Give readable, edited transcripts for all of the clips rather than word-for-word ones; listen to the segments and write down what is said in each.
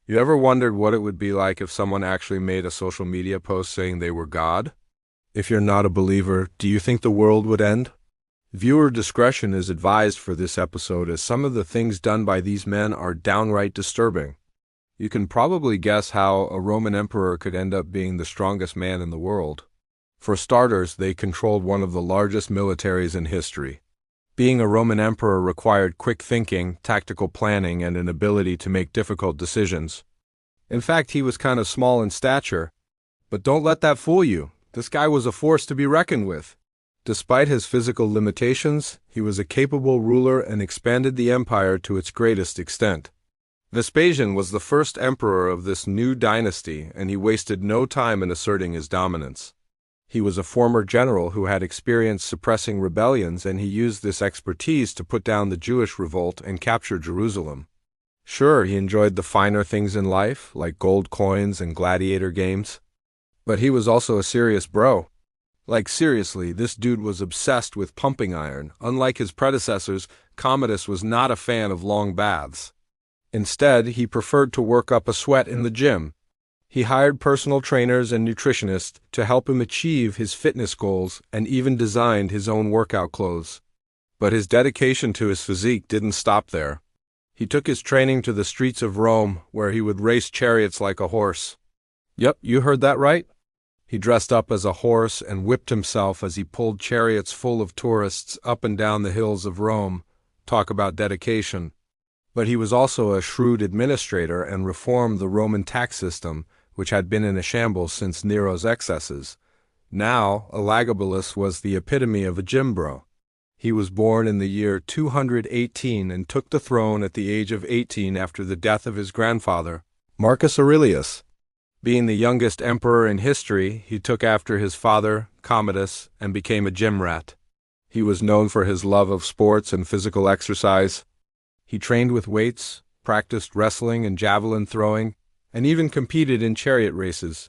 You ever wondered what it would be like if someone actually made a social media post saying they were God? If you're not a believer, do you think the world would end? Viewer discretion is advised for this episode, as some of the things done by these men are downright disturbing. You can probably guess how a Roman emperor could end up being the strongest man in the world. For starters, they controlled one of the largest militaries in history. Being a Roman emperor required quick thinking, tactical planning, and an ability to make difficult decisions. In fact, he was kind of small in stature. But don't let that fool you. This guy was a force to be reckoned with. Despite his physical limitations, he was a capable ruler and expanded the empire to its greatest extent. Vespasian was the first emperor of this new dynasty, and he wasted no time in asserting his dominance. He was a former general who had experience suppressing rebellions, and he used this expertise to put down the Jewish revolt and capture Jerusalem. Sure, he enjoyed the finer things in life, like gold coins and gladiator games. But he was also a serious bro. Like seriously, this dude was obsessed with pumping iron. Unlike his predecessors, Commodus was not a fan of long baths. Instead, he preferred to work up a sweat in the gym. He hired personal trainers and nutritionists to help him achieve his fitness goals, and even designed his own workout clothes. But his dedication to his physique didn't stop there. He took his training to the streets of Rome, where he would race chariots like a horse. Yep, you heard that right. He dressed up as a horse and whipped himself as he pulled chariots full of tourists up and down the hills of Rome. Talk about dedication. But he was also a shrewd administrator and reformed the Roman tax system, which had been in a shambles since Nero's excesses. Now, Elagabalus was the epitome of a gym bro. He was born in the year 218 and took the throne at the age of 18 after the death of his grandfather, Marcus Aurelius. Being the youngest emperor in history, he took after his father, Commodus, and became a gym rat. He was known for his love of sports and physical exercise. He trained with weights, practiced wrestling and javelin throwing, and even competed in chariot races.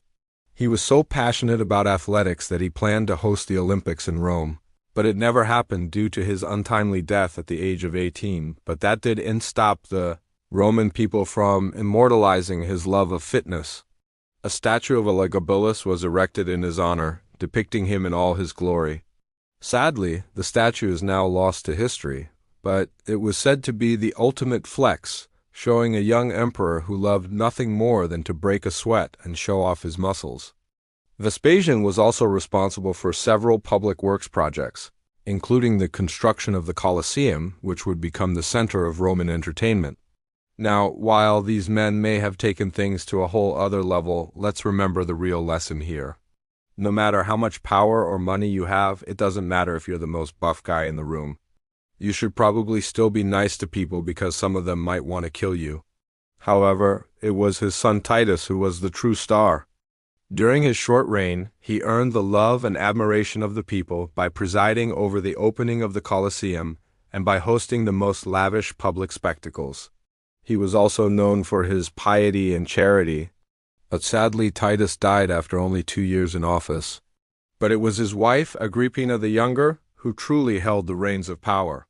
He was so passionate about athletics that he planned to host the Olympics in Rome, but it never happened due to his untimely death at the age of 18. But that didn't stop the Roman people from immortalizing his love of fitness. A statue of Elagabalus was erected in his honor, depicting him in all his glory. Sadly, the statue is now lost to history, but it was said to be the ultimate flex, showing a young emperor who loved nothing more than to break a sweat and show off his muscles. Vespasian was also responsible for several public works projects, including the construction of the Colosseum, which would become the center of Roman entertainment. Now, while these men may have taken things to a whole other level, let's remember the real lesson here. No matter how much power or money you have, it doesn't matter if you're the most buff guy in the room. You should probably still be nice to people because some of them might want to kill you. However, it was his son Titus who was the true star. During his short reign, he earned the love and admiration of the people by presiding over the opening of the Colosseum and by hosting the most lavish public spectacles. He was also known for his piety and charity, but sadly Titus died after only 2 years in office. But it was his wife, Agrippina the Younger, who truly held the reins of power.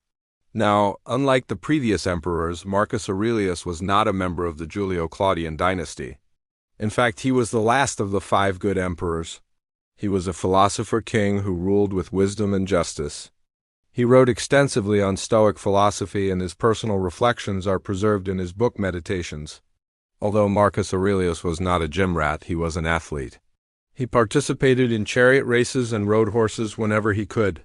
Now, unlike the previous emperors, Marcus Aurelius was not a member of the Julio-Claudian dynasty. In fact, he was the last of the 5 good emperors. He was a philosopher king who ruled with wisdom and justice. He wrote extensively on Stoic philosophy, and his personal reflections are preserved in his book Meditations. Although Marcus Aurelius was not a gym rat, he was an athlete. He participated in chariot races and rode horses whenever he could.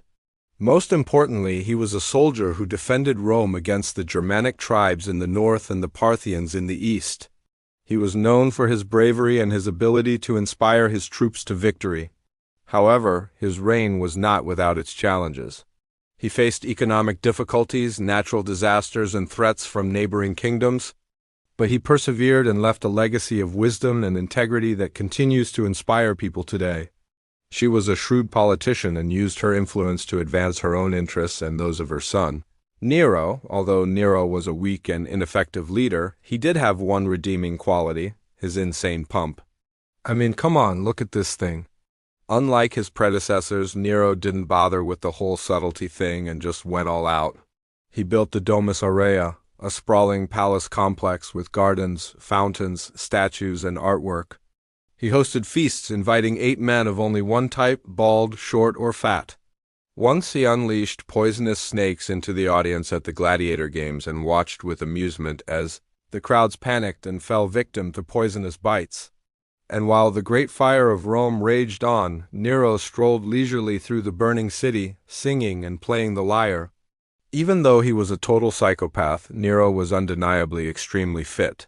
Most importantly, he was a soldier who defended Rome against the Germanic tribes in the north and the Parthians in the east. He was known for his bravery and his ability to inspire his troops to victory. However, his reign was not without its challenges. He faced economic difficulties, natural disasters, and threats from neighboring kingdoms, but he persevered and left a legacy of wisdom and integrity that continues to inspire people today. She was a shrewd politician and used her influence to advance her own interests and those of her son. Nero, although Nero was a weak and ineffective leader, he did have one redeeming quality: his insane pump. I mean, come on, look at this thing. Unlike his predecessors, Nero didn't bother with the whole subtlety thing and just went all out. He built the Domus Aurea, a sprawling palace complex with gardens, fountains, statues, and artwork. He hosted feasts inviting 8 men of only one type, bald, short, or fat. Once he unleashed poisonous snakes into the audience at the gladiator games and watched with amusement as the crowds panicked and fell victim to poisonous bites. And while the great fire of Rome raged on, Nero strolled leisurely through the burning city, singing and playing the lyre. Even though he was a total psychopath, Nero was undeniably extremely fit.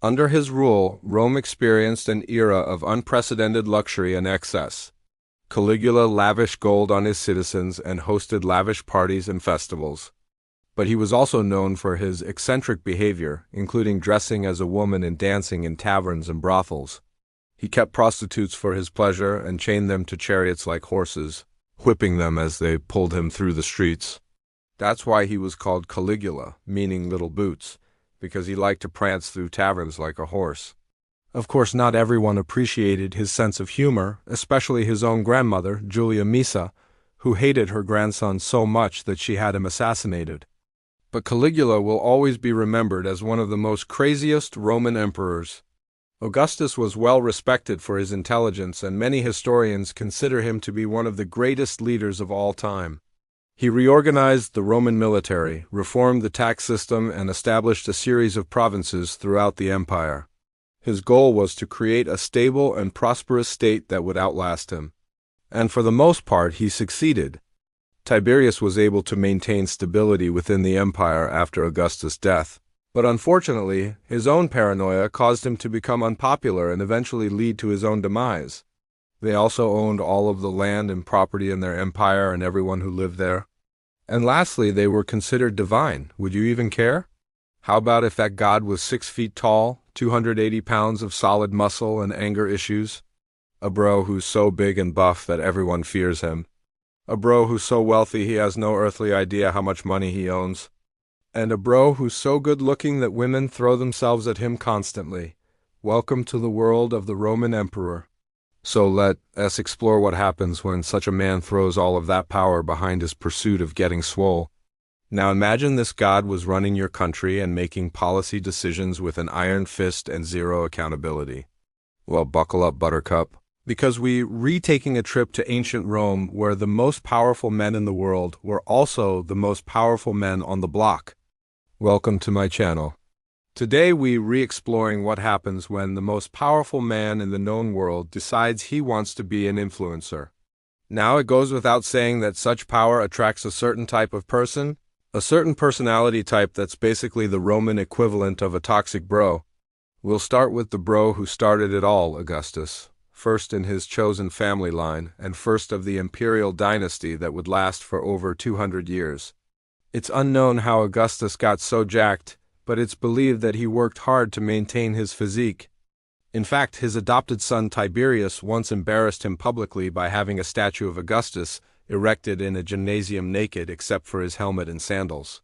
Under his rule, Rome experienced an era of unprecedented luxury and excess. Caligula lavished gold on his citizens and hosted lavish parties and festivals. But he was also known for his eccentric behavior, including dressing as a woman and dancing in taverns and brothels. He kept prostitutes for his pleasure and chained them to chariots like horses, whipping them as they pulled him through the streets. That's why he was called Caligula, meaning little boots, because he liked to prance through taverns like a horse. Of course, not everyone appreciated his sense of humor, especially his own grandmother, Julia Misa, who hated her grandson so much that she had him assassinated. But Caligula will always be remembered as one of the most craziest Roman emperors. Augustus was well respected for his intelligence, and many historians consider him to be one of the greatest leaders of all time. He reorganized the Roman military, reformed the tax system, and established a series of provinces throughout the empire. His goal was to create a stable and prosperous state that would outlast him. And for the most part, he succeeded. Tiberius was able to maintain stability within the empire after Augustus' death. But unfortunately, his own paranoia caused him to become unpopular and eventually lead to his own demise. They also owned all of the land and property in their empire and everyone who lived there. And lastly, they were considered divine. Would you even care? How about if that god was 6 feet tall, 280 pounds of solid muscle and anger issues? A bro who's so big and buff that everyone fears him. A bro who's so wealthy he has no earthly idea how much money he owns. And a bro who's so good-looking that women throw themselves at him constantly. Welcome to the world of the Roman emperor. So let us explore what happens when such a man throws all of that power behind his pursuit of getting swole. Now imagine this god was running your country and making policy decisions with an iron fist and zero accountability. Well, buckle up, Buttercup, because we're retaking a trip to ancient Rome where the most powerful men in the world were also the most powerful men on the block. Welcome to my channel. Today we're re-exploring what happens when the most powerful man in the known world decides he wants to be an influencer. Now it goes without saying that such power attracts a certain type of person, a certain personality type that's basically the Roman equivalent of a toxic bro. We'll start with the bro who started it all, Augustus, first in his chosen family line and first of the imperial dynasty that would last for over 200 years. It's unknown how Augustus got so jacked, but it's believed that he worked hard to maintain his physique. In fact, his adopted son Tiberius once embarrassed him publicly by having a statue of Augustus erected in a gymnasium naked except for his helmet and sandals.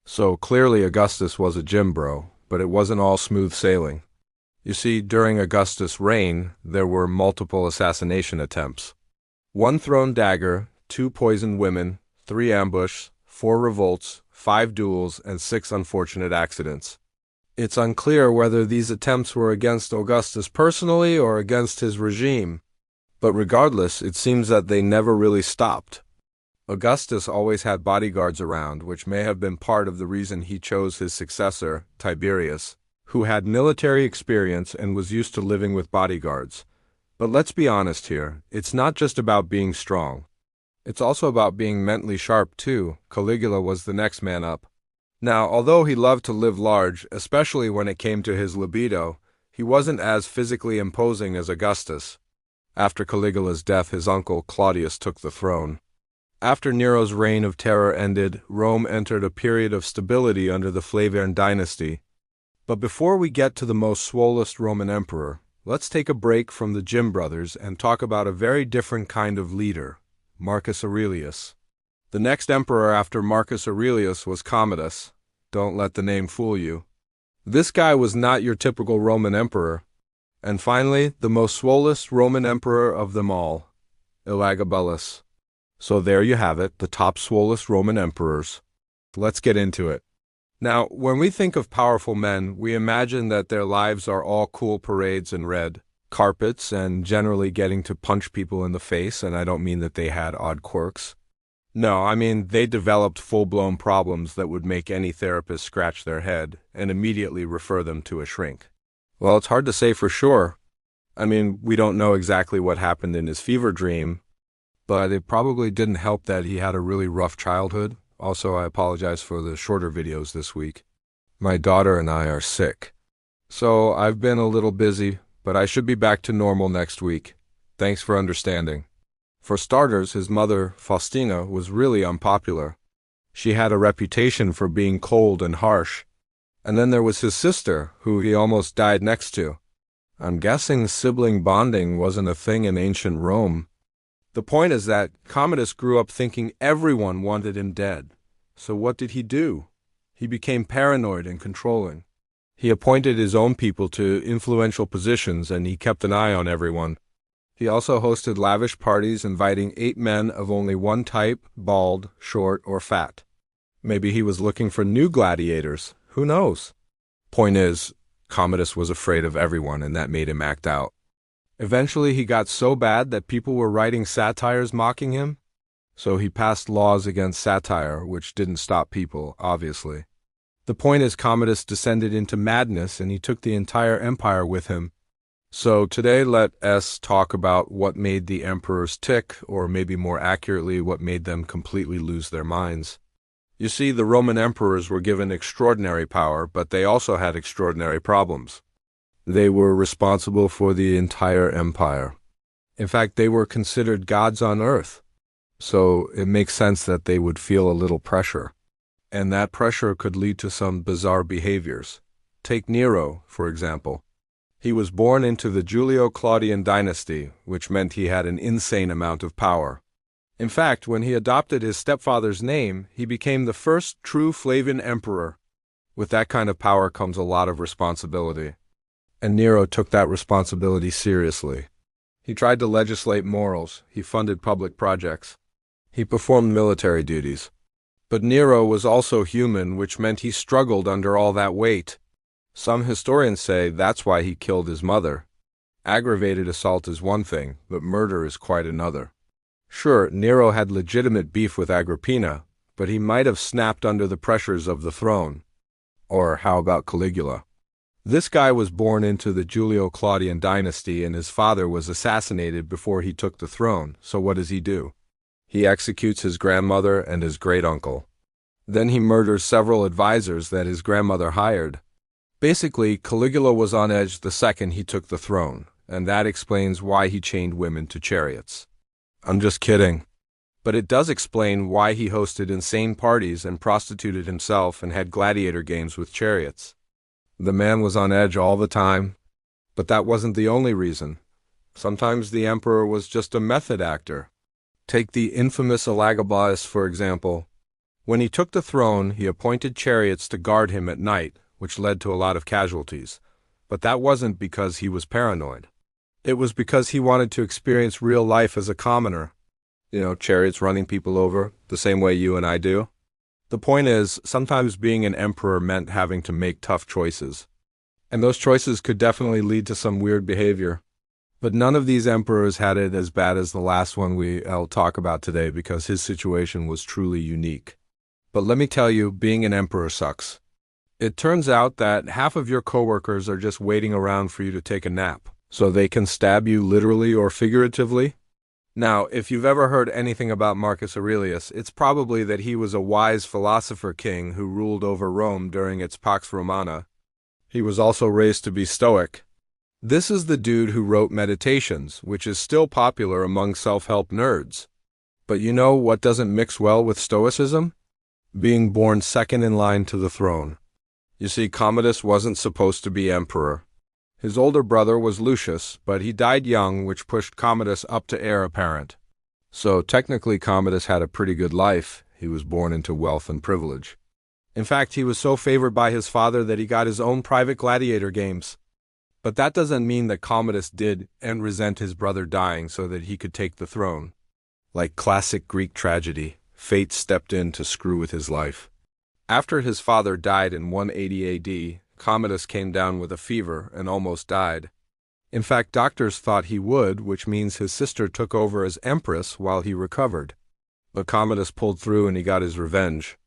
So clearly Augustus was a gym bro, but it wasn't all smooth sailing. You see, during Augustus' reign, there were multiple assassination attempts. 1 thrown dagger, 2 poisoned women, 3 ambushes, 4 revolts, 5 duels, and 6 unfortunate accidents. It's unclear whether these attempts were against Augustus personally or against his regime. But regardless, it seems that they never really stopped. Augustus always had bodyguards around, which may have been part of the reason he chose his successor, Tiberius, who had military experience and was used to living with bodyguards. But let's be honest here, it's not just about being strong. It's also about being mentally sharp too. Caligula was the next man up. Now, although he loved to live large, especially when it came to his libido, he wasn't as physically imposing as Augustus. After Caligula's death, his uncle Claudius took the throne. After Nero's reign of terror ended, Rome entered a period of stability under the Flavian dynasty. But before we get to the most swollest Roman emperor, let's take a break from the Gym Brothers and talk about a very different kind of leader, Marcus Aurelius. The next emperor after Marcus Aurelius was Commodus. Don't let the name fool you. This guy was not your typical Roman emperor. And finally, the most swollest Roman emperor of them all, Elagabalus. So there you have it, the top swollest Roman emperors. Let's get into it. Now, when we think of powerful men, we imagine that their lives are all cool parades and red carpets and generally getting to punch people in the face, and I don't mean that they had odd quirks. No, I mean they developed full-blown problems that would make any therapist scratch their head and immediately refer them to a shrink. Well, it's hard to say for sure. I mean, we don't know exactly what happened in his fever dream, but it probably didn't help that he had a really rough childhood. Also, I apologize for the shorter videos this week. My daughter and I are sick. So I've been a little busy, but I should be back to normal next week. Thanks for understanding. For starters, his mother, Faustina, was really unpopular. She had a reputation for being cold and harsh. And then there was his sister, who he almost died next to. I'm guessing sibling bonding wasn't a thing in ancient Rome. The point is that Commodus grew up thinking everyone wanted him dead. So what did he do? He became paranoid and controlling. He appointed his own people to influential positions and he kept an eye on everyone. He also hosted lavish parties inviting 8 men of only one type, bald, short, or fat. Maybe he was looking for new gladiators. Who knows? Point is, Commodus was afraid of everyone and that made him act out. Eventually he got so bad that people were writing satires mocking him. So he passed laws against satire, which didn't stop people, obviously. The point is Commodus descended into madness and he took the entire empire with him. So today let us talk about what made the emperors tick, or maybe more accurately, what made them completely lose their minds. You see, the Roman emperors were given extraordinary power, but they also had extraordinary problems. They were responsible for the entire empire. In fact, they were considered gods on earth. So it makes sense that they would feel a little pressure. And that pressure could lead to some bizarre behaviors. Take Nero, for example. He was born into the Julio-Claudian dynasty, which meant he had an insane amount of power. In fact, when he adopted his stepfather's name, he became the first true Flavian emperor. With that kind of power comes a lot of responsibility. And Nero took that responsibility seriously. He tried to legislate morals, he funded public projects. He performed military duties. But Nero was also human, which meant he struggled under all that weight. Some historians say that's why he killed his mother. Aggravated assault is one thing, but murder is quite another. Sure, Nero had legitimate beef with Agrippina, but he might have snapped under the pressures of the throne. Or how about Caligula? This guy was born into the Julio-Claudian dynasty and his father was assassinated before he took the throne, so what does he do? He executes his grandmother and his great-uncle. Then he murders several advisors that his grandmother hired. Basically, Caligula was on edge the second he took the throne, and that explains why he chained women to chariots. I'm just kidding. But it does explain why he hosted insane parties and prostituted himself and had gladiator games with chariots. The man was on edge all the time, but that wasn't the only reason. Sometimes the emperor was just a method actor. Take the infamous elagabalus, for example. When he took the throne, he appointed chariots to guard him at night, which led to a lot of casualties. But that wasn't because he was paranoid. It was because he wanted to experience real life as a commoner. Chariots running people over, the same way you and I do. The point is, sometimes being an emperor meant having to make tough choices. And those choices could definitely lead to some weird behavior. But none of these emperors had it as bad as the last one I'll talk about today because his situation was truly unique. But let me tell you, being an emperor sucks. It turns out that half of your coworkers are just waiting around for you to take a nap, so they can stab you literally or figuratively. Now, if you've ever heard anything about Marcus Aurelius, it's probably that he was a wise philosopher king who ruled over Rome during its Pax Romana. He was also raised to be Stoic. This is the dude who wrote Meditations, which is still popular among self-help nerds. But you know what doesn't mix well with Stoicism? Being born second in line to the throne. You see, Commodus wasn't supposed to be emperor. His older brother was Lucius, but he died young, which pushed Commodus up to heir apparent. So technically Commodus had a pretty good life. He was born into wealth and privilege. In fact, he was so favored by his father that he got his own private gladiator games. But that doesn't mean that Commodus did and resent his brother dying so that he could take the throne. Like classic Greek tragedy, fate stepped in to screw with his life. After his father died in 180 AD, Commodus came down with a fever and almost died. In fact, doctors thought he would, which means his sister took over as empress while he recovered. But Commodus pulled through and he got his revenge.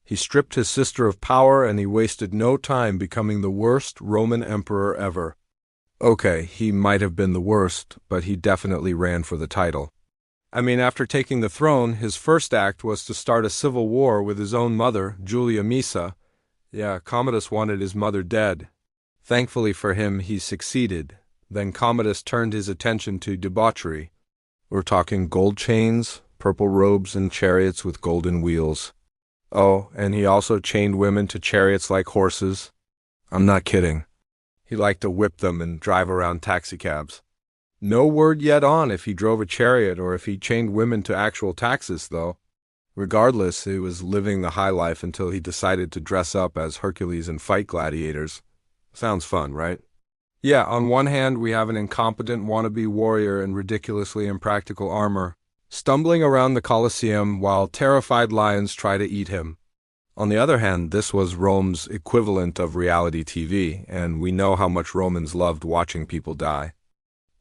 He stripped his sister of power and he wasted no time becoming the worst Roman emperor ever. Okay, he might have been the worst, but he definitely ran for the title. I mean, after taking the throne, his first act was to start a civil war with his own mother, Julia Misa. Yeah, Commodus wanted his mother dead. Thankfully for him, he succeeded. Then Commodus turned his attention to debauchery. We're talking gold chains, purple robes, and chariots with golden wheels. Oh, and he also chained women to chariots like horses. I'm not kidding. He liked to whip them and drive around taxicabs. No word yet on if he drove a chariot or if he chained women to actual taxis, though. Regardless, he was living the high life until he decided to dress up as Hercules and fight gladiators. Sounds fun, right? Yeah, on one hand, we have an incompetent wannabe warrior in ridiculously impractical armor, stumbling around the Colosseum while terrified lions try to eat him. On the other hand, this was Rome's equivalent of reality TV, and we know how much Romans loved watching people die.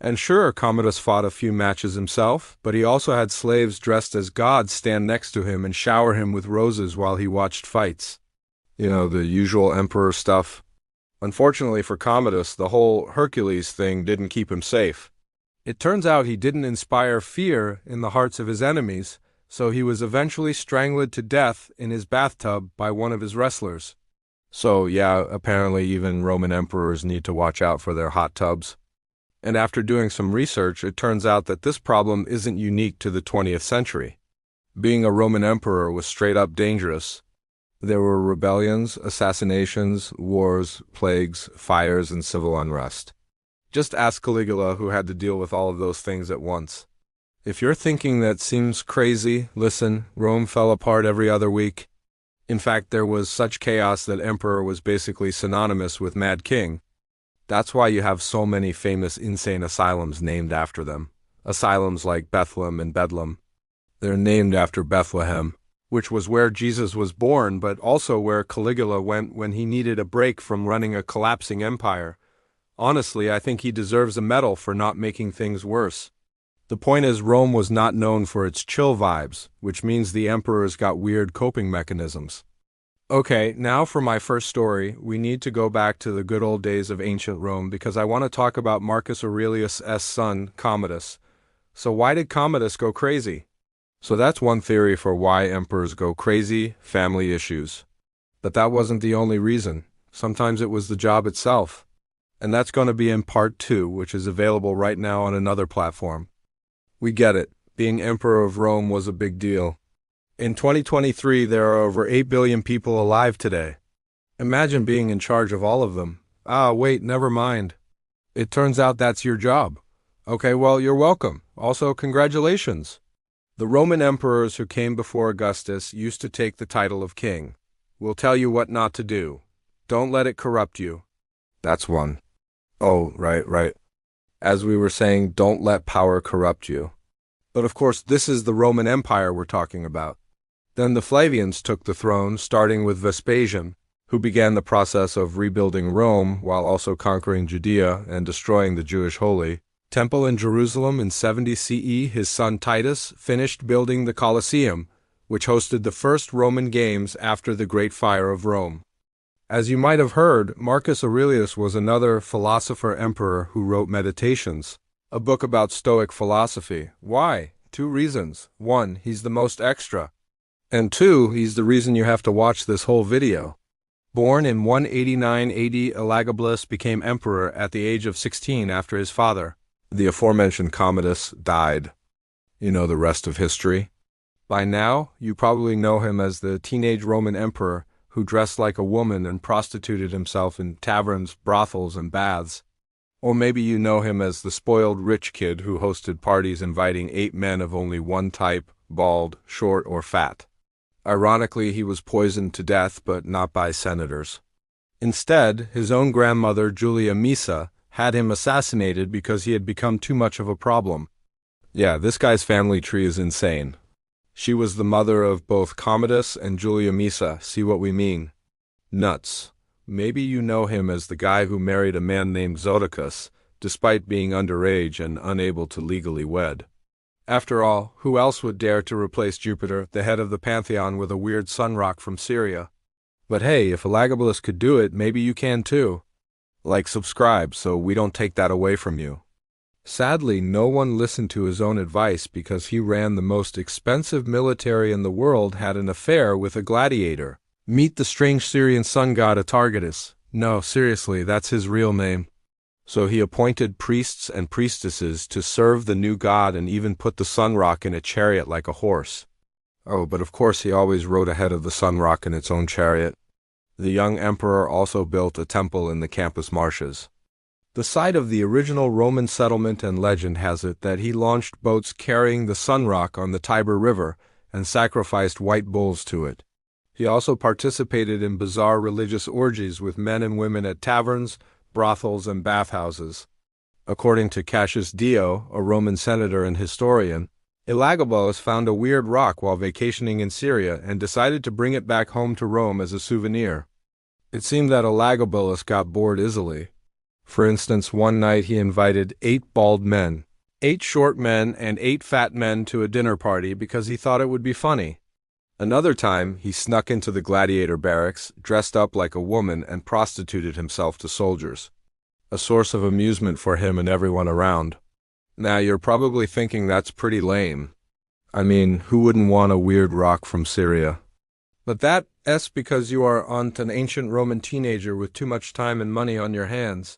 And sure, Commodus fought a few matches himself, but he also had slaves dressed as gods stand next to him and shower him with roses while he watched fights. You know, the usual emperor stuff. Unfortunately for Commodus, the whole Hercules thing didn't keep him safe. It turns out he didn't inspire fear in the hearts of his enemies, so he was eventually strangled to death in his bathtub by one of his wrestlers. So yeah, apparently even Roman emperors need to watch out for their hot tubs. And after doing some research, it turns out that this problem isn't unique to the 20th century. Being a Roman emperor was straight up dangerous. There were rebellions, assassinations, wars, plagues, fires, and civil unrest. Just ask Caligula, who had to deal with all of those things at once. If you're thinking that seems crazy, listen, Rome fell apart every other week. In fact, there was such chaos that emperor was basically synonymous with mad king. That's why you have so many famous insane asylums named after them. Asylums like Bethlehem and Bedlam. They're named after Bethlehem, which was where Jesus was born, but also where Caligula went when he needed a break from running a collapsing empire. Honestly, I think he deserves a medal for not making things worse. The point is, Rome was not known for its chill vibes, which means the emperors got weird coping mechanisms. Okay, now for my first story, we need to go back to the good old days of ancient Rome because I want to talk about Marcus Aurelius' son, Commodus. So why did Commodus go crazy? So that's one theory for why emperors go crazy: family issues. But that wasn't the only reason. Sometimes it was the job itself. And that's going to be in part 2, which is available right now on another platform. We get it. Being emperor of Rome was a big deal. In 2023, there are over 8 billion people alive today. Imagine being in charge of all of them. Ah, wait, never mind. It turns out that's your job. Okay, well, you're welcome. Also, congratulations. The Roman emperors who came before Augustus used to take the title of king. We'll tell you what not to do. Don't let it corrupt you. That's one. Oh, right. As we were saying, don't let power corrupt you. But of course, this is the Roman Empire we're talking about. Then the Flavians took the throne, starting with Vespasian, who began the process of rebuilding Rome while also conquering Judea and destroying the Jewish Holy Temple in Jerusalem in 70 CE. His son Titus finished building the Colosseum, which hosted the first Roman games after the Great Fire of Rome. As you might have heard, Marcus Aurelius was another philosopher-emperor who wrote Meditations, a book about Stoic philosophy. Why? 2 reasons. 1, he's the most extra. And 2, he's the reason you have to watch this whole video. Born in 189 AD, Elagabalus became emperor at the age of 16 after his father, the aforementioned Commodus, died. You know the rest of history. By now, you probably know him as the teenage Roman emperor who dressed like a woman and prostituted himself in taverns, brothels, and baths. Or maybe you know him as the spoiled rich kid who hosted parties inviting 8 men of only one type, bald, short, or fat. Ironically, he was poisoned to death, but not by senators. Instead, his own grandmother, Julia Misa, had him assassinated because he had become too much of a problem. Yeah, this guy's family tree is insane. She was the mother of both Commodus and Julia Misa. See what we mean? Nuts. Maybe you know him as the guy who married a man named Zodicus, despite being underage and unable to legally wed. After all, who else would dare to replace Jupiter, the head of the pantheon, with a weird sun rock from Syria? But hey, if Elagabalus could do it, maybe you can too. Like, subscribe so we don't take that away from you. Sadly, no one listened to his own advice because he ran the most expensive military in the world, had an affair with a gladiator. Meet the strange Syrian sun god Atargatis. No, seriously, that's his real name. So he appointed priests and priestesses to serve the new god and even put the sun rock in a chariot like a horse. Oh, but of course he always rode ahead of the sun rock in its own chariot. The young emperor also built a temple in the campus marshes. The site of the original Roman settlement, and legend has it that he launched boats carrying the sun rock on the Tiber River and sacrificed white bulls to it. He also participated in bizarre religious orgies with men and women at taverns, brothels, and bathhouses. According to Cassius Dio, a Roman senator and historian, Elagabalus found a weird rock while vacationing in Syria and decided to bring it back home to Rome as a souvenir. It seemed that Elagabalus got bored easily. For instance, one night he invited 8 bald men, 8 short men, and 8 fat men to a dinner party because he thought it would be funny. Another time, he snuck into the gladiator barracks, dressed up like a woman, and prostituted himself to soldiers. A source of amusement for him and everyone around. Now, you're probably thinking that's pretty lame. I mean, who wouldn't want a weird rock from Syria? But that's because you aren't an ancient Roman teenager with too much time and money on your hands.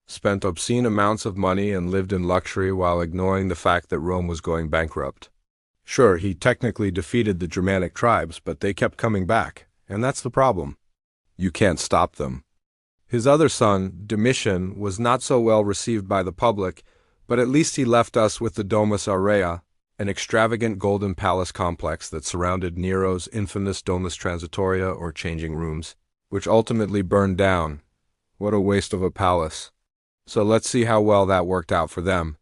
Spent obscene amounts of money and lived in luxury while ignoring the fact that Rome was going bankrupt. Sure, he technically defeated the Germanic tribes, but they kept coming back, and that's the problem. You can't stop them. His other son, Domitian, was not so well received by the public, but at least he left us with the Domus Aurea, an extravagant golden palace complex that surrounded Nero's infamous Domus Transitoria, or changing rooms, which ultimately burned down. What a waste of a palace. So let's see how well that worked out for them.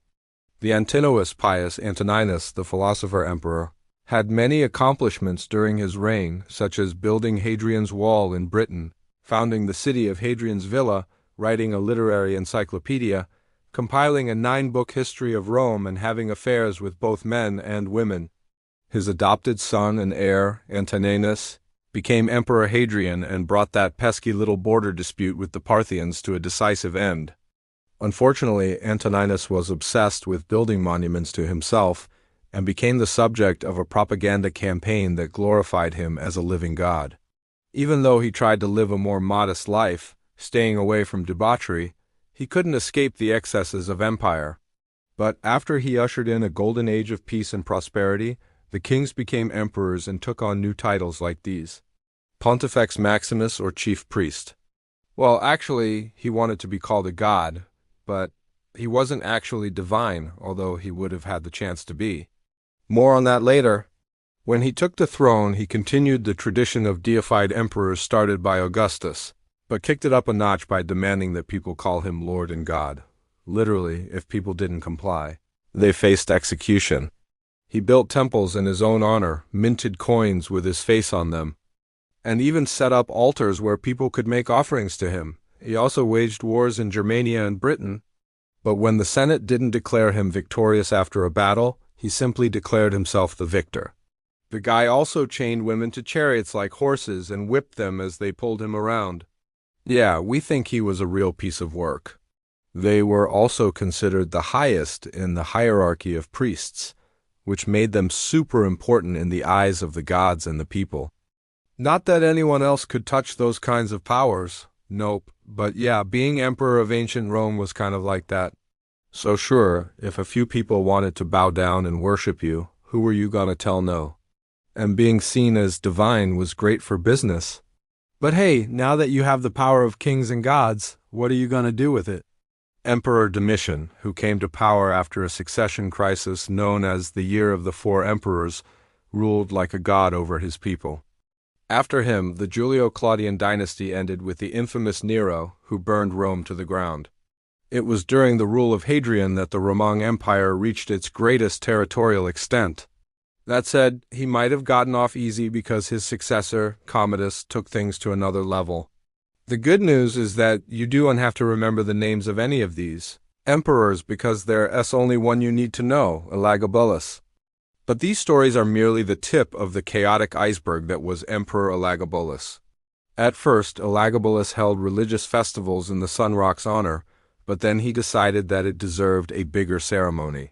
The Antinous Pius Antoninus, the philosopher emperor, had many accomplishments during his reign, such as building Hadrian's Wall in Britain, founding the city of Hadrian's Villa, writing a literary encyclopedia, compiling a 9-book history of Rome, and having affairs with both men and women. His adopted son and heir, Antoninus, became Emperor Hadrian and brought that pesky little border dispute with the Parthians to a decisive end. Unfortunately, Antoninus was obsessed with building monuments to himself and became the subject of a propaganda campaign that glorified him as a living god. Even though he tried to live a more modest life, staying away from debauchery, he couldn't escape the excesses of empire. But after he ushered in a golden age of peace and prosperity, the kings became emperors and took on new titles like these: Pontifex Maximus, or chief priest. Well, actually, he wanted to be called a god, but he wasn't actually divine, although he would have had the chance to be. More on that later. When he took the throne, he continued the tradition of deified emperors started by Augustus, but kicked it up a notch by demanding that people call him Lord and God. Literally, if people didn't comply, they faced execution. He built temples in his own honor, minted coins with his face on them, and even set up altars where people could make offerings to him. He also waged wars in Germania and Britain, but when the Senate didn't declare him victorious after a battle, he simply declared himself the victor. The guy also chained women to chariots like horses and whipped them as they pulled him around. Yeah, we think he was a real piece of work. They were also considered the highest in the hierarchy of priests, which made them super important in the eyes of the gods and the people. Not that anyone else could touch those kinds of powers. Nope. But yeah, being emperor of ancient Rome was kind of like that. So sure, if a few people wanted to bow down and worship you, who were you gonna tell no? And being seen as divine was great for business. But hey, now that you have the power of kings and gods, what are you gonna do with it? Emperor Domitian, who came to power after a succession crisis known as the Year of the Four Emperors, ruled like a god over his people. After him, the Julio-Claudian dynasty ended with the infamous Nero, who burned Rome to the ground. It was during the rule of Hadrian that the Roman Empire reached its greatest territorial extent. That said, he might have gotten off easy because his successor, Commodus, took things to another level. The good news is that you don't have to remember the names of any of these emperors because there's only one you need to know, Elagabalus. But these stories are merely the tip of the chaotic iceberg that was Emperor Elagabalus. At first, Elagabalus held religious festivals in the Sun Rock's honor, but then he decided that it deserved a bigger ceremony.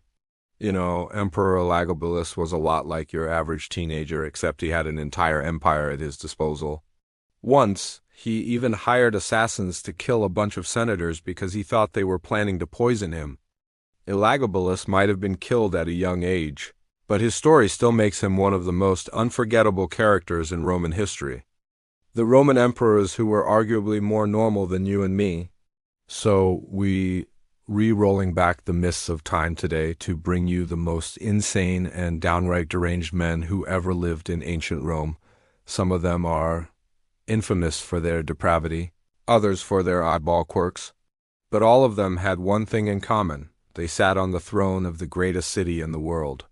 Emperor Elagabalus was a lot like your average teenager, except he had an entire empire at his disposal. Once, he even hired assassins to kill a bunch of senators because he thought they were planning to poison him. Elagabalus might have been killed at a young age, but his story still makes him one of the most unforgettable characters in Roman history. The Roman emperors who were arguably more normal than you and me. So we re-rolling back the mists of time today to bring you the most insane and downright deranged men who ever lived in ancient Rome. Some of them are infamous for their depravity, others for their oddball quirks. But all of them had one thing in common. They sat on the throne of the greatest city in the world.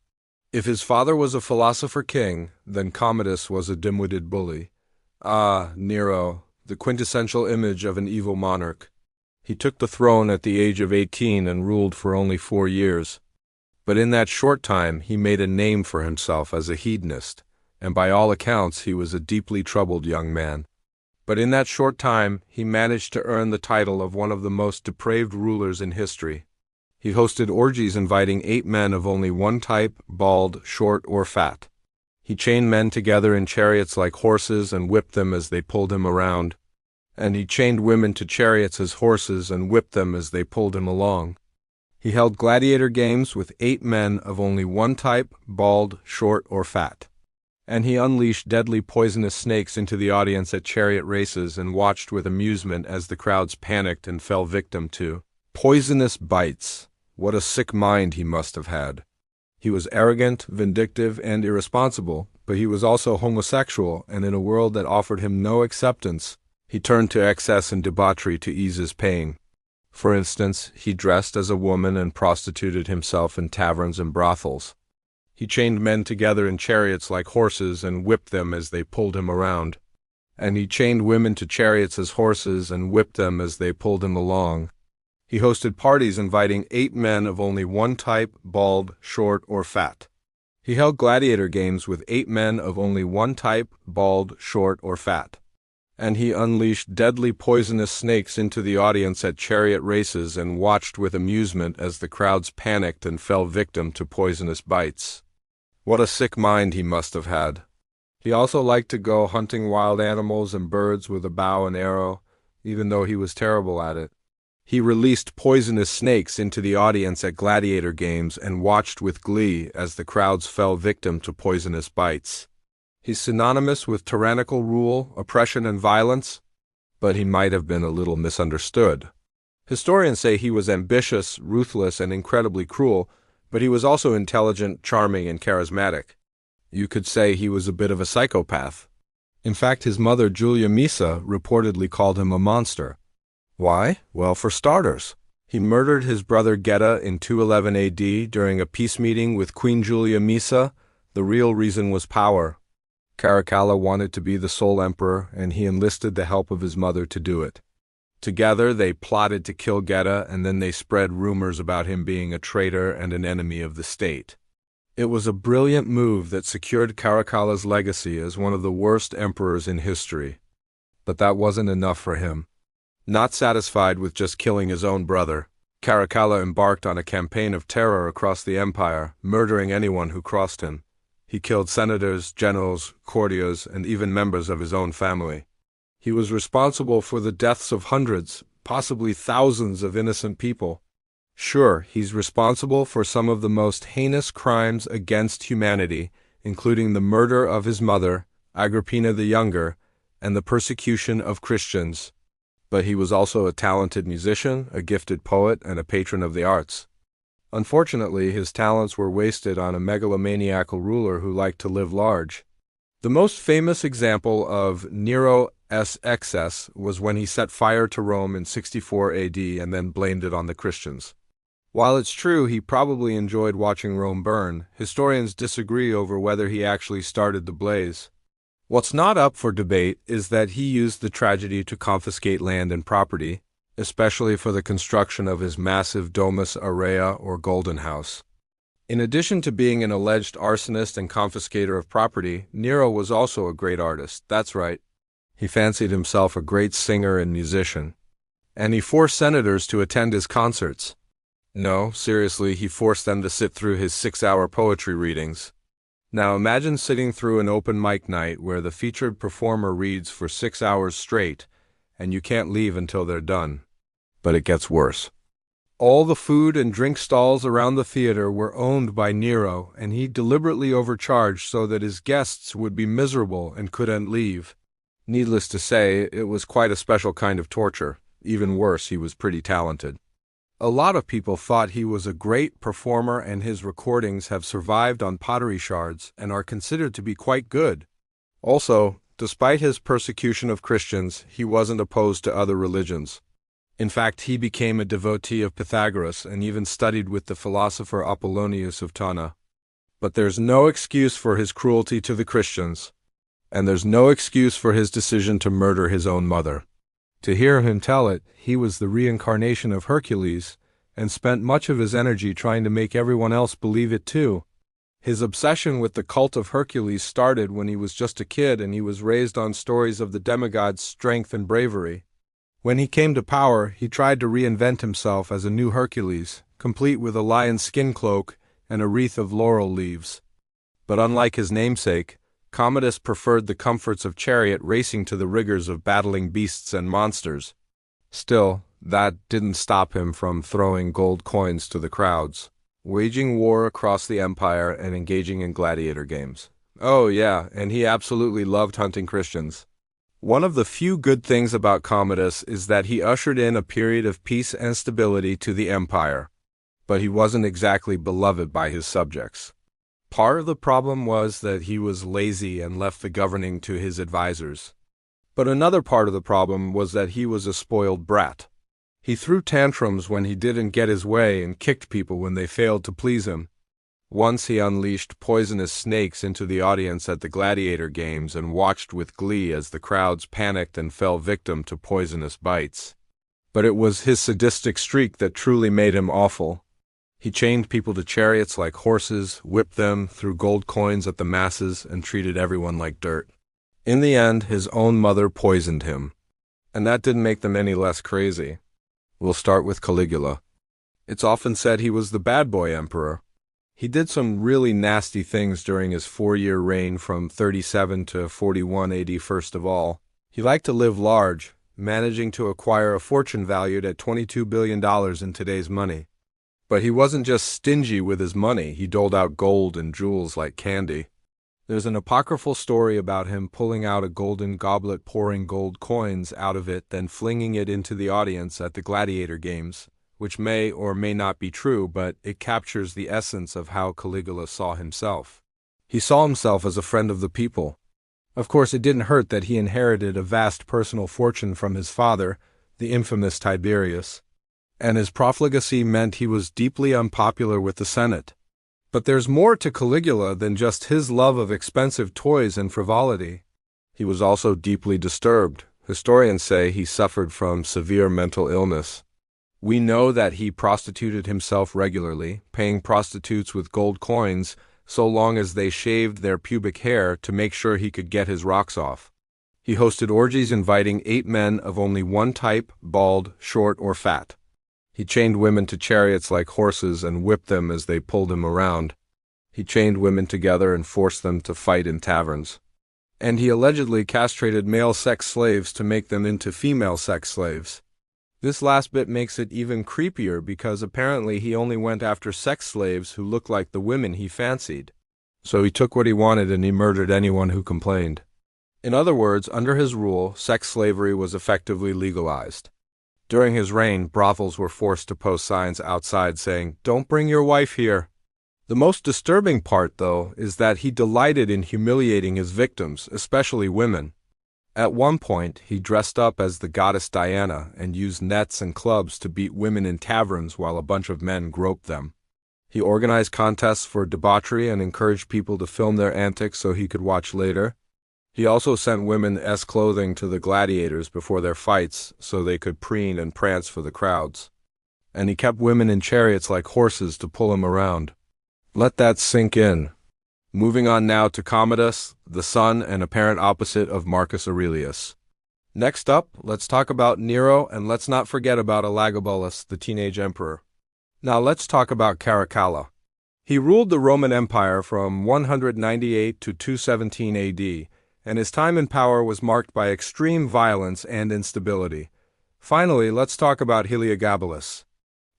If his father was a philosopher king, then Commodus was a dim-witted bully. Nero, the quintessential image of an evil monarch. He took the throne at the age of 18 and ruled for only 4 years. But in that short time, he made a name for himself as a hedonist, and by all accounts, he was a deeply troubled young man. But in that short time, he managed to earn the title of one of the most depraved rulers in history. He hosted orgies inviting 8 men of only one type, bald, short, or fat. He chained men together in chariots like horses and whipped them as they pulled him around. And he chained women to chariots as horses and whipped them as they pulled him along. He held gladiator games with 8 men of only one type, bald, short, or fat. And he unleashed deadly poisonous snakes into the audience at chariot races and watched with amusement as the crowds panicked and fell victim to poisonous bites. What a sick mind he must have had. He was arrogant, vindictive, and irresponsible, but he was also homosexual, and in a world that offered him no acceptance, he turned to excess and debauchery to ease his pain. For instance, he dressed as a woman and prostituted himself in taverns and brothels. He chained men together in chariots like horses and whipped them as they pulled him around. And he chained women to chariots as horses and whipped them as they pulled him along. He hosted parties inviting 8 men of only one type, bald, short, or fat. He held gladiator games with 8 men of only one type, bald, short, or fat. And he unleashed deadly poisonous snakes into the audience at chariot races and watched with amusement as the crowds panicked and fell victim to poisonous bites. What a sick mind he must have had. He also liked to go hunting wild animals and birds with a bow and arrow, even though he was terrible at it. He released poisonous snakes into the audience at gladiator games and watched with glee as the crowds fell victim to poisonous bites. He's synonymous with tyrannical rule, oppression, and violence, but he might have been a little misunderstood. Historians say he was ambitious, ruthless, and incredibly cruel, but he was also intelligent, charming, and charismatic. You could say he was a bit of a psychopath. In fact, his mother, Julia Misa, reportedly called him a monster. Why? Well, for starters, he murdered his brother Geta in 211 AD during a peace meeting with Queen Julia Misa. The real reason was power. Caligula wanted to be the sole emperor, and he enlisted the help of his mother to do it. Together, they plotted to kill Geta, and then they spread rumors about him being a traitor and an enemy of the state. It was a brilliant move that secured Caligula's legacy as one of the worst emperors in history. But that wasn't enough for him. Not satisfied with just killing his own brother, Caligula embarked on a campaign of terror across the empire, murdering anyone who crossed him. He killed senators, generals, courtiers, and even members of his own family. He was responsible for the deaths of hundreds, possibly thousands of innocent people. Sure, he's responsible for some of the most heinous crimes against humanity, including the murder of his mother, Agrippina the Younger, and the persecution of Christians. But he was also a talented musician, a gifted poet, and a patron of the arts. Unfortunately, his talents were wasted on a megalomaniacal ruler who liked to live large. The most famous example of Nero's excess was when he set fire to Rome in 64 AD and then blamed it on the Christians. While it's true he probably enjoyed watching Rome burn, historians disagree over whether he actually started the blaze. What's not up for debate is that he used the tragedy to confiscate land and property, especially for the construction of his massive Domus Aurea or Golden House. In addition to being an alleged arsonist and confiscator of property, Nero was also a great artist. That's right. He fancied himself a great singer and musician. And he forced senators to attend his concerts. No, seriously, he forced them to sit through his 6-hour poetry readings. Now imagine sitting through an open mic night where the featured performer reads for 6 hours straight, and you can't leave until they're done. But it gets worse. All the food and drink stalls around the theater were owned by Nero, and he deliberately overcharged so that his guests would be miserable and couldn't leave. Needless to say, it was quite a special kind of torture. Even worse, he was pretty talented. A lot of people thought he was a great performer, and his recordings have survived on pottery shards and are considered to be quite good. Also, despite his persecution of Christians, he wasn't opposed to other religions. In fact, he became a devotee of Pythagoras and even studied with the philosopher Apollonius of Tyana. But there's no excuse for his cruelty to the Christians, and there's no excuse for his decision to murder his own mother. To hear him tell it, he was the reincarnation of Hercules, and spent much of his energy trying to make everyone else believe it too. His obsession with the cult of Hercules started when he was just a kid, and he was raised on stories of the demigod's strength and bravery. When he came to power, he tried to reinvent himself as a new Hercules, complete with a lion's skin cloak and a wreath of laurel leaves. But unlike his namesake, Commodus preferred the comforts of chariot racing to the rigors of battling beasts and monsters. Still, that didn't stop him from throwing gold coins to the crowds, waging war across the empire, and engaging in gladiator games. Oh yeah, and he absolutely loved hunting Christians. One of the few good things about Commodus is that he ushered in a period of peace and stability to the empire. But he wasn't exactly beloved by his subjects. Part of the problem was that he was lazy and left the governing to his advisors. But another part of the problem was that he was a spoiled brat. He threw tantrums when he didn't get his way and kicked people when they failed to please him. Once he unleashed poisonous snakes into the audience at the gladiator games and watched with glee as the crowds panicked and fell victim to poisonous bites. But it was his sadistic streak that truly made him awful. He chained people to chariots like horses, whipped them, threw gold coins at the masses, and treated everyone like dirt. In the end, his own mother poisoned him. And that didn't make them any less crazy. We'll start with Caligula. It's often said he was the bad boy emperor. He did some really nasty things during his 4-year reign from 37 to 41 AD. First of all, he liked to live large, managing to acquire a fortune valued at $22 billion in today's money. But he wasn't just stingy with his money, he doled out gold and jewels like candy. There's an apocryphal story about him pulling out a golden goblet, pouring gold coins out of it, then flinging it into the audience at the gladiator games, which may or may not be true, but it captures the essence of how Caligula saw himself. He saw himself as a friend of the people. Of course, it didn't hurt that he inherited a vast personal fortune from his father, the infamous Tiberius. And his profligacy meant he was deeply unpopular with the Senate. But there's more to Caligula than just his love of expensive toys and frivolity. He was also deeply disturbed. Historians say he suffered from severe mental illness. We know that he prostituted himself regularly, paying prostitutes with gold coins so long as they shaved their pubic hair to make sure he could get his rocks off. He hosted orgies inviting 8 men of only one type, bald, short, or fat. He chained women to chariots like horses and whipped them as they pulled him around. He chained women together and forced them to fight in taverns. And he allegedly castrated male sex slaves to make them into female sex slaves. This last bit makes it even creepier because apparently he only went after sex slaves who looked like the women he fancied. So he took what he wanted and he murdered anyone who complained. In other words, under his rule, sex slavery was effectively legalized. During his reign, brothels were forced to post signs outside saying, "Don't bring your wife here." The most disturbing part, though, is that he delighted in humiliating his victims, especially women. At one point, he dressed up as the goddess Diana and used nets and clubs to beat women in taverns while a bunch of men groped them. He organized contests for debauchery and encouraged people to film their antics so he could watch later. He also sent women as clothing to the gladiators before their fights so they could preen and prance for the crowds. And he kept women in chariots like horses to pull him around. Let that sink in. Moving on now to Commodus, the son and apparent opposite of Marcus Aurelius. Next up, let's talk about Nero, and let's not forget about Elagabalus, the teenage emperor. Now let's talk about Caligula. He ruled the Roman Empire from 198 to 217 AD, and his time in power was marked by extreme violence and instability. Finally, let's talk about Heliogabalus,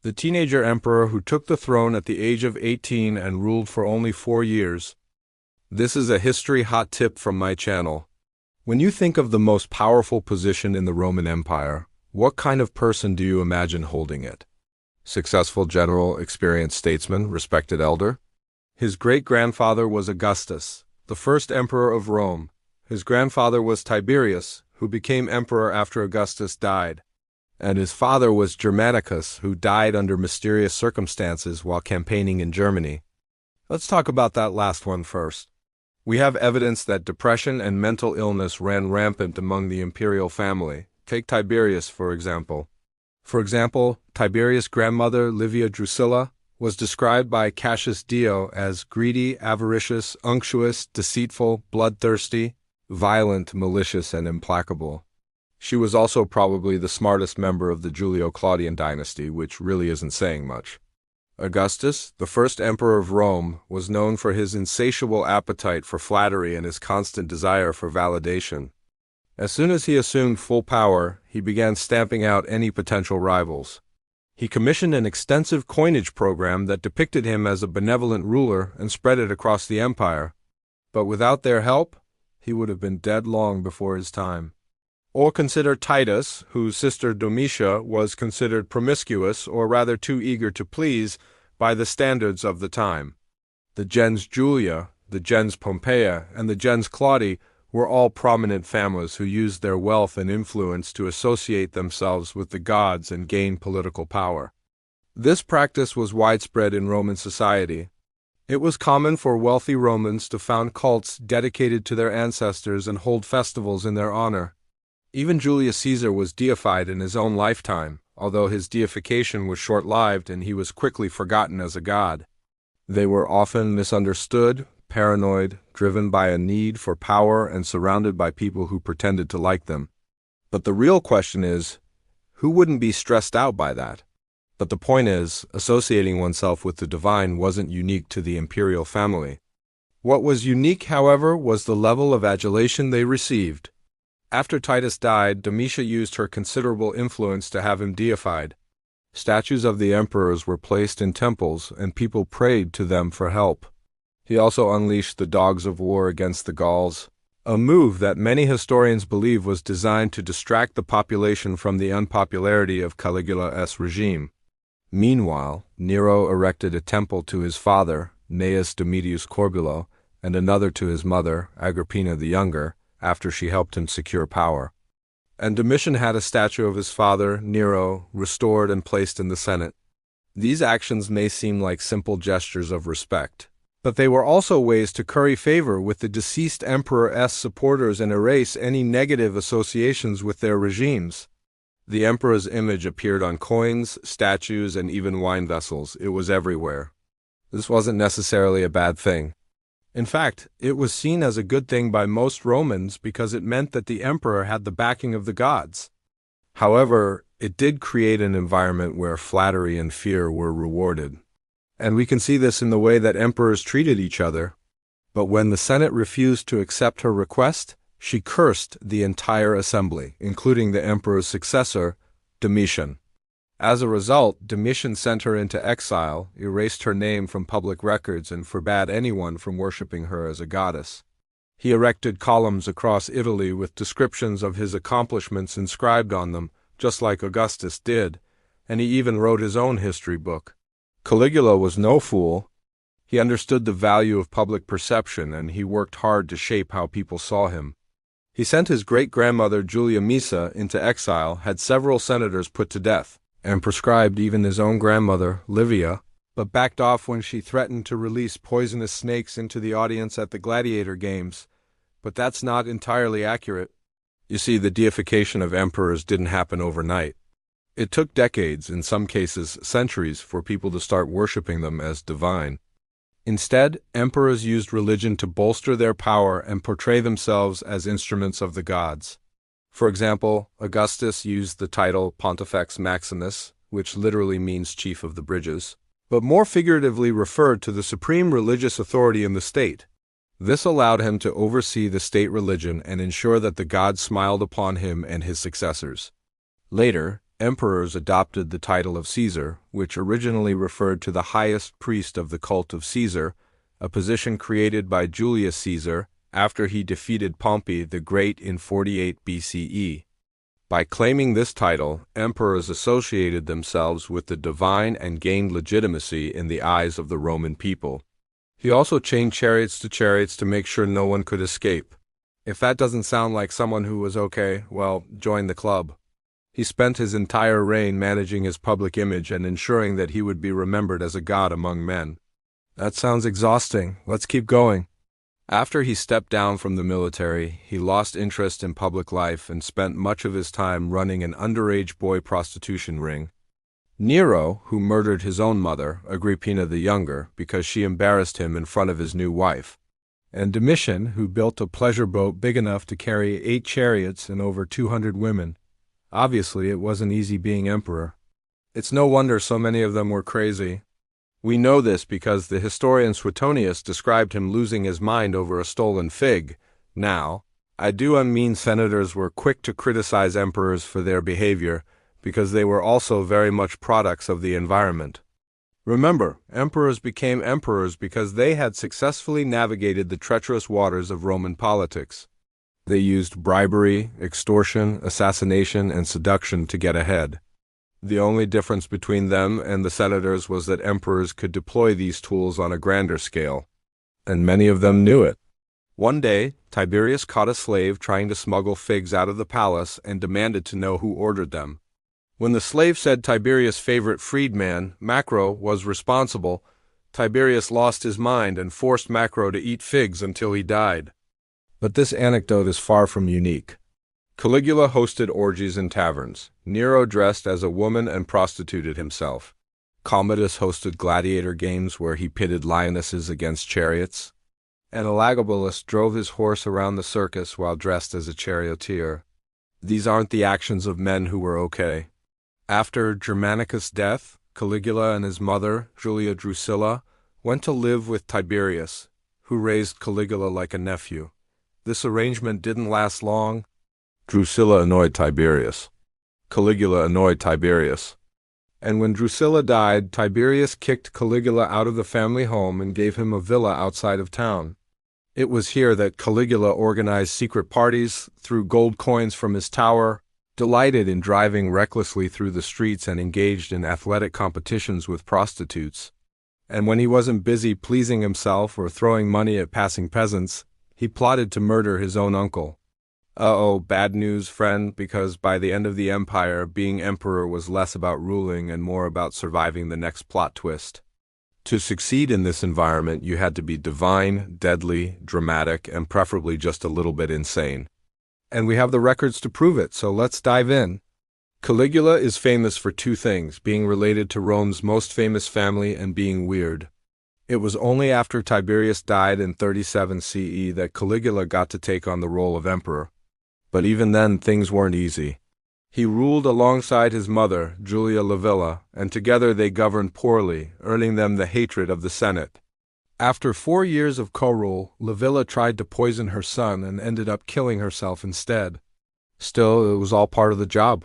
the teenager emperor who took the throne at the age of 18 and ruled for only 4 years. This is a history hot tip from my channel. When you think of the most powerful position in the Roman Empire, what kind of person do you imagine holding it? Successful general, experienced statesman, respected elder? His great-grandfather was Augustus, the first emperor of Rome. His grandfather was Tiberius, who became emperor after Augustus died. And his father was Germanicus, who died under mysterious circumstances while campaigning in Germany. Let's talk about that last one first. We have evidence that depression and mental illness ran rampant among the imperial family. Take Tiberius, for example. Tiberius' grandmother, Livia Drusilla, was described by Cassius Dio as greedy, avaricious, unctuous, deceitful, bloodthirsty, violent, malicious, and implacable. She was also probably the smartest member of the Julio-Claudian dynasty, which really isn't saying much. Augustus, the first emperor of Rome, was known for his insatiable appetite for flattery and his constant desire for validation. As soon as he assumed full power, he began stamping out any potential rivals. He commissioned an extensive coinage program that depicted him as a benevolent ruler and spread it across the empire. But without their help, he would have been dead long before his time. Or consider Titus, whose sister Domitia was considered promiscuous, or rather too eager to please, by the standards of the time. The gens Julia, the gens Pompeia, and the gens Claudi were all prominent families who used their wealth and influence to associate themselves with the gods and gain political power. This practice was widespread in Roman society. It was common for wealthy Romans to found cults dedicated to their ancestors and hold festivals in their honor. Even Julius Caesar was deified in his own lifetime, although his deification was short-lived and he was quickly forgotten as a god. They were often misunderstood, paranoid, driven by a need for power, and surrounded by people who pretended to like them. But the real question is, who wouldn't be stressed out by that? But the point is, associating oneself with the divine wasn't unique to the imperial family. What was unique, however, was the level of adulation they received. After Titus died, Domitia used her considerable influence to have him deified. Statues of the emperors were placed in temples, and people prayed to them for help. He also unleashed the dogs of war against the Gauls, a move that many historians believe was designed to distract the population from the unpopularity of Caligula's regime. Meanwhile, Nero erected a temple to his father, Gnaeus Domitius Corbulo, and another to his mother, Agrippina the Younger, after she helped him secure power. And Domitian had a statue of his father, Nero, restored and placed in the Senate. These actions may seem like simple gestures of respect, but they were also ways to curry favor with the deceased emperor's supporters and erase any negative associations with their regimes. The emperor's image appeared on coins, statues, and even wine vessels. It was everywhere. This wasn't necessarily a bad thing. In fact, it was seen as a good thing by most Romans because it meant that the emperor had the backing of the gods. However, it did create an environment where flattery and fear were rewarded. And we can see this in the way that emperors treated each other. But when the Senate refused to accept her request, she cursed the entire assembly, including the emperor's successor, Domitian. As a result, Domitian sent her into exile, erased her name from public records, and forbade anyone from worshipping her as a goddess. He erected columns across Italy with descriptions of his accomplishments inscribed on them, just like Augustus did, and he even wrote his own history book. Caligula was no fool. He understood the value of public perception, and he worked hard to shape how people saw him. He sent his great-grandmother Julia Misa into exile, had several senators put to death, and proscribed even his own grandmother, Livia, but backed off when she threatened to release poisonous snakes into the audience at the gladiator games. But that's not entirely accurate. You see, the deification of emperors didn't happen overnight. It took decades, in some cases centuries, for people to start worshipping them as divine. Instead, emperors used religion to bolster their power and portray themselves as instruments of the gods. For example, Augustus used the title Pontifex Maximus, which literally means chief of the bridges, but more figuratively referred to the supreme religious authority in the state. This allowed him to oversee the state religion and ensure that the gods smiled upon him and his successors. Later, emperors adopted the title of Caesar, which originally referred to the highest priest of the cult of Caesar, a position created by Julius Caesar after he defeated Pompey the Great in 48 BCE. By claiming this title, emperors associated themselves with the divine and gained legitimacy in the eyes of the Roman people. He also chained chariots to make sure no one could escape. If that doesn't sound like someone who was okay, well, join the club. He spent his entire reign managing his public image and ensuring that he would be remembered as a god among men. That sounds exhausting. Let's keep going. After he stepped down from the military, he lost interest in public life and spent much of his time running an underage boy prostitution ring. Nero, who murdered his own mother, Agrippina the Younger, because she embarrassed him in front of his new wife. And Domitian, who built a pleasure boat big enough to carry 8 chariots and over 200 women. Obviously, it wasn't easy being emperor. It's no wonder so many of them were crazy. We know this because the historian Suetonius described him losing his mind over a stolen fig. Now, I do mean senators were quick to criticize emperors for their behavior because they were also very much products of the environment. Remember, emperors became emperors because they had successfully navigated the treacherous waters of Roman politics. They used bribery, extortion, assassination, and seduction to get ahead. The only difference between them and the senators was that emperors could deploy these tools on a grander scale, and many of them knew it. One day, Tiberius caught a slave trying to smuggle figs out of the palace and demanded to know who ordered them. When the slave said Tiberius' favorite freedman, Macro, was responsible, Tiberius lost his mind and forced Macro to eat figs until he died. But this anecdote is far from unique. Caligula hosted orgies in taverns. Nero dressed as a woman and prostituted himself. Commodus hosted gladiator games where he pitted lionesses against chariots. And Elagabalus drove his horse around the circus while dressed as a charioteer. These aren't the actions of men who were okay. After Germanicus' death, Caligula and his mother, Julia Drusilla, went to live with Tiberius, who raised Caligula like a nephew. This arrangement didn't last long. Drusilla annoyed Tiberius. Caligula annoyed Tiberius. And when Drusilla died, Tiberius kicked Caligula out of the family home and gave him a villa outside of town. It was here that Caligula organized secret parties, threw gold coins from his tower, delighted in driving recklessly through the streets, and engaged in athletic competitions with prostitutes. And when he wasn't busy pleasing himself or throwing money at passing peasants, he plotted to murder his own uncle. Uh-oh, bad news, friend, because by the end of the empire, being emperor was less about ruling and more about surviving the next plot twist. To succeed in this environment, you had to be divine, deadly, dramatic, and preferably just a little bit insane. And we have the records to prove it, so let's dive in. Caligula is famous for 2 things, being related to Rome's most famous family and being weird. It was only after Tiberius died in 37 CE that Caligula got to take on the role of emperor. But even then, things weren't easy. He ruled alongside his mother, Julia Livilla, and together they governed poorly, earning them the hatred of the Senate. After 4 years of co-rule, Livilla tried to poison her son and ended up killing herself instead. Still, it was all part of the job.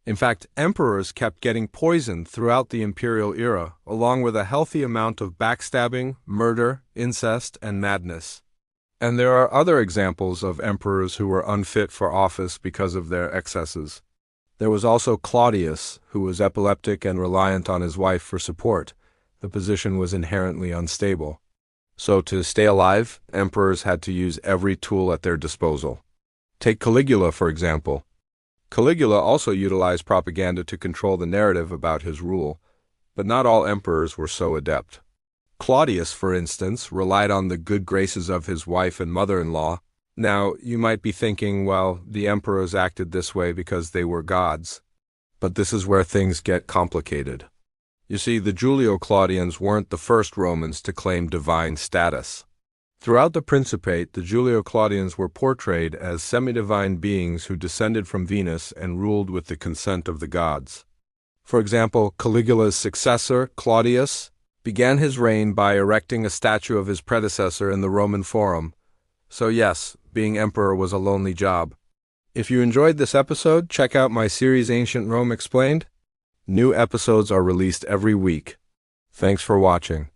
In fact, emperors kept getting poisoned throughout the imperial era, along with a healthy amount of backstabbing, murder, incest, and madness. And there are other examples of emperors who were unfit for office because of their excesses. There was also Claudius, who was epileptic and reliant on his wife for support. The position was inherently unstable. So to stay alive, emperors had to use every tool at their disposal. Take Caligula, for example. Caligula also utilized propaganda to control the narrative about his rule, but not all emperors were so adept. Claudius, for instance, relied on the good graces of his wife and mother-in-law. Now, you might be thinking, well, the emperors acted this way because they were gods. But this is where things get complicated. You see, the Julio-Claudians weren't the first Romans to claim divine status. Throughout the Principate, the Julio-Claudians were portrayed as semi-divine beings who descended from Venus and ruled with the consent of the gods. For example, Caligula's successor, Claudius, began his reign by erecting a statue of his predecessor in the Roman Forum. So yes, being emperor was a lonely job. If you enjoyed this episode, check out my series Ancient Rome Explained. New episodes are released every week. Thanks for watching.